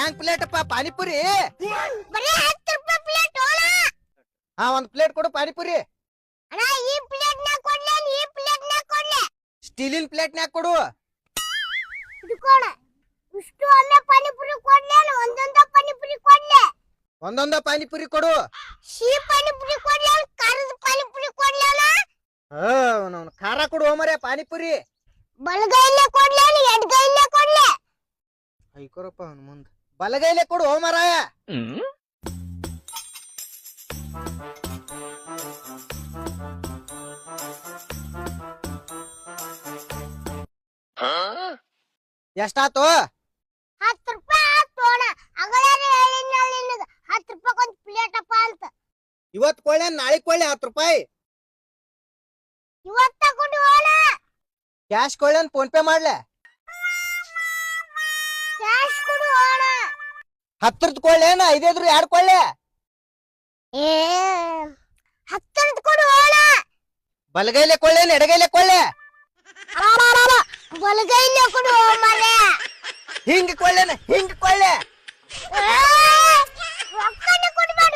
ಹ್ಯಾಂಗ್ ಪ್ಲೇಟಪ್ಪ ಪಾನಿಪುರಿ? ಬರೀ 10 ರೂಪಾಯಿ ಪ್ಲೇಟ್ ಹೋಣ. ಹಾ, ಒಂದ್ ಪ್ಲೇಟ್ ಕೊಡು ಪಾನಿಪುರಿ. ಅಣ್ಣ ಈ ಪ್ಲೇಟ್ ನ ಕೊಡ್ಲೆ, ಈ ಪ್ಲೇಟ್ ನ ಕೊಡ್ಲೆ. ಸ್ಟೀಲಿನ ಪ್ಲೇಟ್ನ್ಯಾಗ ಕೊಡು. ಇಟ್ಕೋಣ. ಇಷ್ಟು ಒಮ್ಮೆ ಪಾನಿಪುರಿ ಕೊಡ್ಲೆ, ಒಂದೊಂದ ಪಾನಿಪುರಿ ಕೊಡ್ಲೆ. ಒಂದೊಂದ ಪಾನಿಪುರಿ ಕೊಡು. ಸಿಹಿ ಪಾನಿಪುರಿ ಕೊಡ್ಲೆ, ಖಾರದ ಪಾನಿಪುರಿ ಕೊಡ್ಲೆ. ಅವ್ನು ಖಾರ ಕೊಡು ಮರೆ ಪಾನಿಪುರಿ. ಬಲಗೈಲೆ ಕೊಡ್ಲೆ, ಎಡಗೈಲೆ ಕೊಡ್ಲೆ. ಐಕೋರಪ್ಪ ಅವ್ನ ಮುಂದ. ಬಲಗೈಲೆ ಕೊಡು ಮಾರಾಯ. ಎಷ್ಟಾತು? 10 ರೂಪಾಯಿ ಆತೋಣ. ಅಗಳಾರೆ ಹೇಳಿದ್ನಲ್ಲ ನಿನಗ 10 ರೂಪಾಯಿ ಒಂದ್ ಪ್ಲೇಟ್ ಅಪ್ಪ ಅಂತ. ಇವತ್ ಕೊಳ್ಳೆ ನಾಳೆ ಕೊಳ್ಳೆ 10 ರೂಪಾಯಿ. ಇವತ್ತ ಕೊಡು ಹೋಣ. ಕ್ಯಾಶ್ ಕೊಳ್ಳೆ ಫೋನ್ ಪೇ ಮಾಡ್ಲೆ. ಕ್ಯಾಶ್ ಕೊಡು ಹೋಣ. 10 ಕೊಳ್ಳೆ 5 2 ಕೊಳ್ಳೆ. ಏ 10 ಕೊಡು ಹೋಣ. ಬಲಗೈಲೆ ಕೊಳ್ಳೆ ಎಡಗೈಲೆ ಕೊಳ್ಳೆ. ಬಲಗೈಲೆ ಕೊಡು ಮರೆ. ಹಿಂಗ್ ಕೊಳ್ಳೆನ ಹಿಂಗ್ ಕೊಳ್ಳೆ. ರೊಕ್ಕನ ಕೊಡ್ಬೇಡ